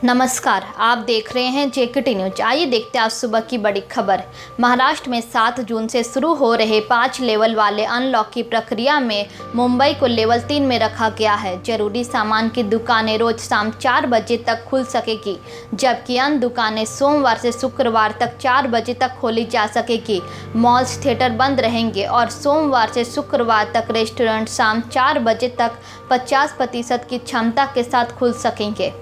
नमस्कार, आप देख रहे हैं जेकेटी न्यूज। आइए देखते हैं आज सुबह की बड़ी खबर। महाराष्ट्र में 7 जून से शुरू हो रहे 5 लेवल वाले अनलॉक की प्रक्रिया में मुंबई को लेवल 3 में रखा गया है। जरूरी सामान की दुकानें रोज शाम 4 बजे तक खुल सकेगी, जबकि अन्य दुकानें सोमवार से शुक्रवार तक 4 बजे तक खोली जा सकेगी। मॉल्स, थिएटर बंद रहेंगे और सोमवार से शुक्रवार तक रेस्टोरेंट शाम 4 बजे तक 50% की क्षमता के साथ खुल सकेंगे।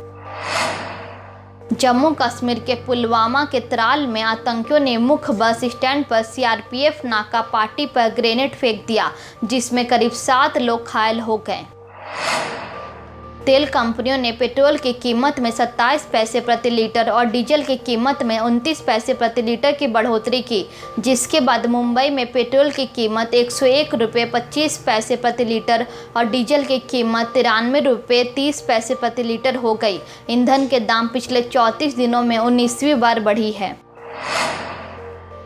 जम्मू कश्मीर के पुलवामा के त्राल में आतंकियों ने मुख्य बस स्टैंड पर सीआरपीएफ नाका पार्टी पर ग्रेनेड फेंक दिया, जिसमें करीब 7 लोग घायल हो गए। तेल कंपनियों ने पेट्रोल की कीमत में 27 पैसे प्रति लीटर और डीजल की कीमत में 29 पैसे प्रति लीटर की बढ़ोतरी की, जिसके बाद मुंबई में पेट्रोल की कीमत 101 रुपये 25 पैसे प्रति लीटर और डीजल की कीमत 93 रुपये 30 पैसे प्रति लीटर हो गई। ईंधन के दाम पिछले 34 दिनों में 19वीं बार बढ़ी है।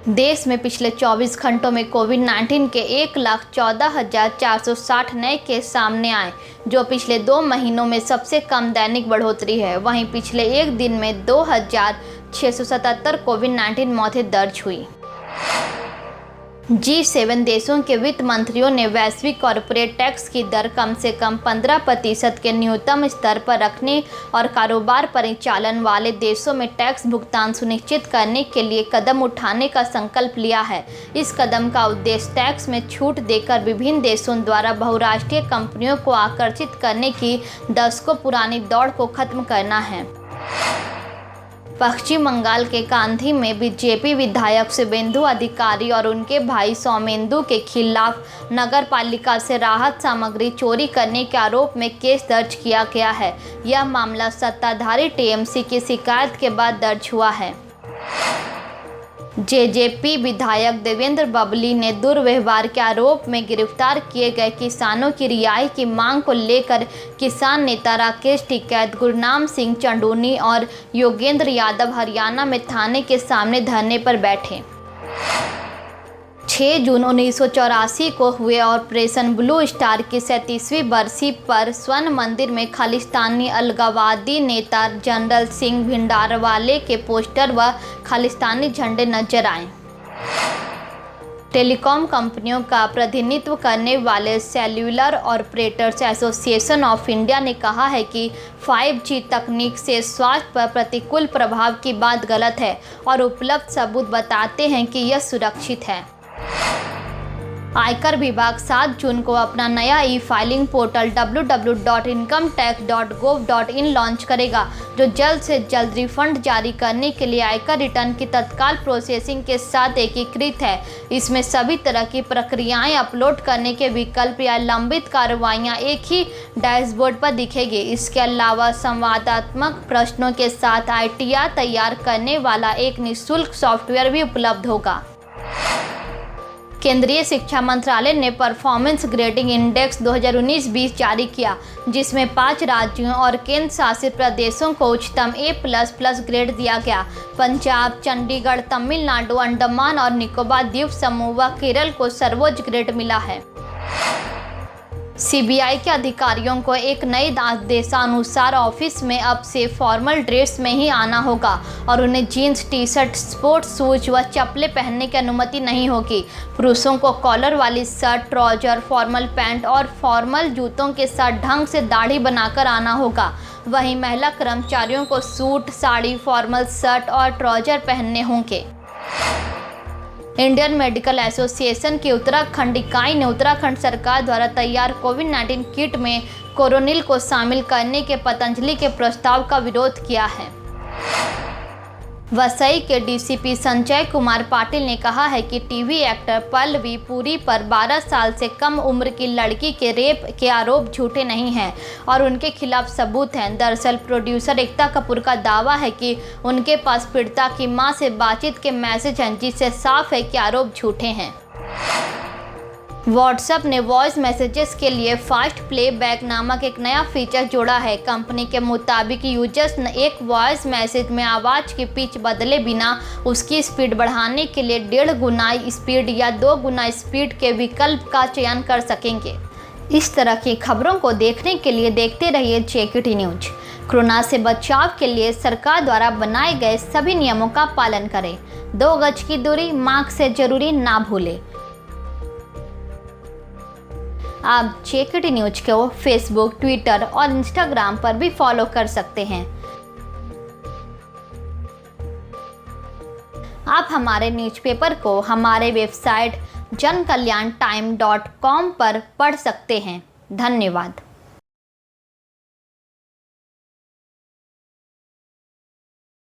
देश में पिछले 24 घंटों में कोविड-19 के 1,14,460 नए केस सामने आए, जो पिछले 2 महीनों में सबसे कम दैनिक बढ़ोतरी है। वहीं पिछले एक दिन में 2,677 कोविड-19 मौतें दर्ज हुई। G7 देशों के वित्त मंत्रियों ने वैश्विक कॉरपोरेट टैक्स की दर कम से कम 15% के न्यूनतम स्तर पर रखने और कारोबार परिचालन वाले देशों में टैक्स भुगतान सुनिश्चित करने के लिए कदम उठाने का संकल्प लिया है। इस कदम का उद्देश्य टैक्स में छूट देकर विभिन्न देशों द्वारा बहुराष्ट्रीय कंपनियों को आकर्षित करने की दशकों पुरानी दौड़ को खत्म करना है। पश्चिम बंगाल के कांधी में बीजेपी विधायक शुभेंदु अधिकारी और उनके भाई सौमेंदु के खिलाफ नगर पालिका से राहत सामग्री चोरी करने के आरोप में केस दर्ज किया गया है। यह मामला सत्ताधारी टीएमसी की शिकायत के बाद दर्ज हुआ है। जेजेपी विधायक देवेंद्र बबली ने दुर्व्यवहार के आरोप में गिरफ्तार किए गए किसानों की रिहाई की मांग को लेकर किसान नेता राकेश टिकैत, गुरनाम सिंह चंदूनी और योगेंद्र यादव हरियाणा में थाने के सामने धरने पर बैठे। 6 जून 1984 को हुए ऑपरेशन ब्लू स्टार की 37वीं बरसी पर स्वर्ण मंदिर में खालिस्तानी अलगाववादी नेता जनरल सिंह भिंडरावाले के पोस्टर व खालिस्तानी झंडे नजर आए। टेलीकॉम कंपनियों का प्रतिनिधित्व करने वाले cellular operators association of India ने कहा है कि 5G तकनीक से स्वास्थ्य पर प्रतिकूल प्रभाव की बात गलत है और उपलब्ध सबूत बताते हैं कि यह सुरक्षित है। आयकर विभाग 7 जून को अपना नया ई-फाइलिंग पोर्टल www.incometax.gov.in लॉन्च करेगा, जो जल्द से जल्द रिफंड जारी करने के लिए आयकर रिटर्न की तत्काल प्रोसेसिंग के साथ एकीकृत है। इसमें सभी तरह की प्रक्रियाएं अपलोड करने के विकल्प या लंबित कार्रवाइयां एक ही डैशबोर्ड पर दिखेगी। इसके अलावा संवादात्मक प्रश्नों के साथ ITR तैयार करने वाला एक निःशुल्क सॉफ्टवेयर भी उपलब्ध होगा। केंद्रीय शिक्षा मंत्रालय ने परफॉर्मेंस ग्रेडिंग इंडेक्स 2019-20 जारी किया, जिसमें 5 राज्यों और केंद्र शासित प्रदेशों को उच्चतम A++ ग्रेड दिया गया। पंजाब, चंडीगढ़, तमिलनाडु, अंडमान और निकोबार द्वीप समूह व केरल को सर्वोच्च ग्रेड मिला है। CBI के अधिकारियों को एक नए आदेशानुसार ऑफिस में अब से फॉर्मल ड्रेस में ही आना होगा और उन्हें जीन्स, टी-शर्ट, स्पोर्ट्स शूज व चप्पलें पहनने की अनुमति नहीं होगी। पुरुषों को कॉलर वाली शर्ट, ट्राउजर, फॉर्मल पैंट और फॉर्मल जूतों के साथ ढंग से दाढ़ी बनाकर आना होगा। वहीं महिला कर्मचारियों को सूट, साड़ी, फॉर्मल शर्ट और ट्राउजर पहनने होंगे। इंडियन मेडिकल एसोसिएशन की उत्तराखंड इकाई ने उत्तराखंड सरकार द्वारा तैयार कोविड-19 किट में कोरोनिल को शामिल करने के पतंजलि के प्रस्ताव का विरोध किया है। वसई के डीसीपी संजय कुमार पाटिल ने कहा है कि टीवी एक्टर पल्लवी पुरी पर 12 साल से कम उम्र की लड़की के रेप के आरोप झूठे नहीं हैं और उनके खिलाफ सबूत हैं। दरअसल प्रोड्यूसर एकता कपूर का दावा है कि उनके पास पीड़िता की मां से बातचीत के मैसेज हैं, जिससे साफ है कि आरोप झूठे हैं। व्हाट्सएप ने वॉइस मैसेजेस के लिए फास्ट प्लेबैक नामक एक नया फीचर जोड़ा है। कंपनी के मुताबिक यूजर्स एक वॉइस मैसेज में आवाज़ की पिच बदले बिना उसकी स्पीड बढ़ाने के लिए 1.5 गुना स्पीड या 2 गुना स्पीड के विकल्प का चयन कर सकेंगे। इस तरह की खबरों को देखने के लिए देखते रहिए जेकेटी न्यूज। कोरोना से बचाव के लिए सरकार द्वारा बनाए गए सभी नियमों का पालन करें। 2 गज की दूरी, मास्क से जरूरी ना भूलें। आप जेकेटी न्यूज को फेसबुक, ट्विटर और इंस्टाग्राम पर भी फॉलो कर सकते हैं। आप हमारे न्यूज़पेपर को हमारे वेबसाइट jankalyaantime.com पर पढ़ सकते हैं। धन्यवाद।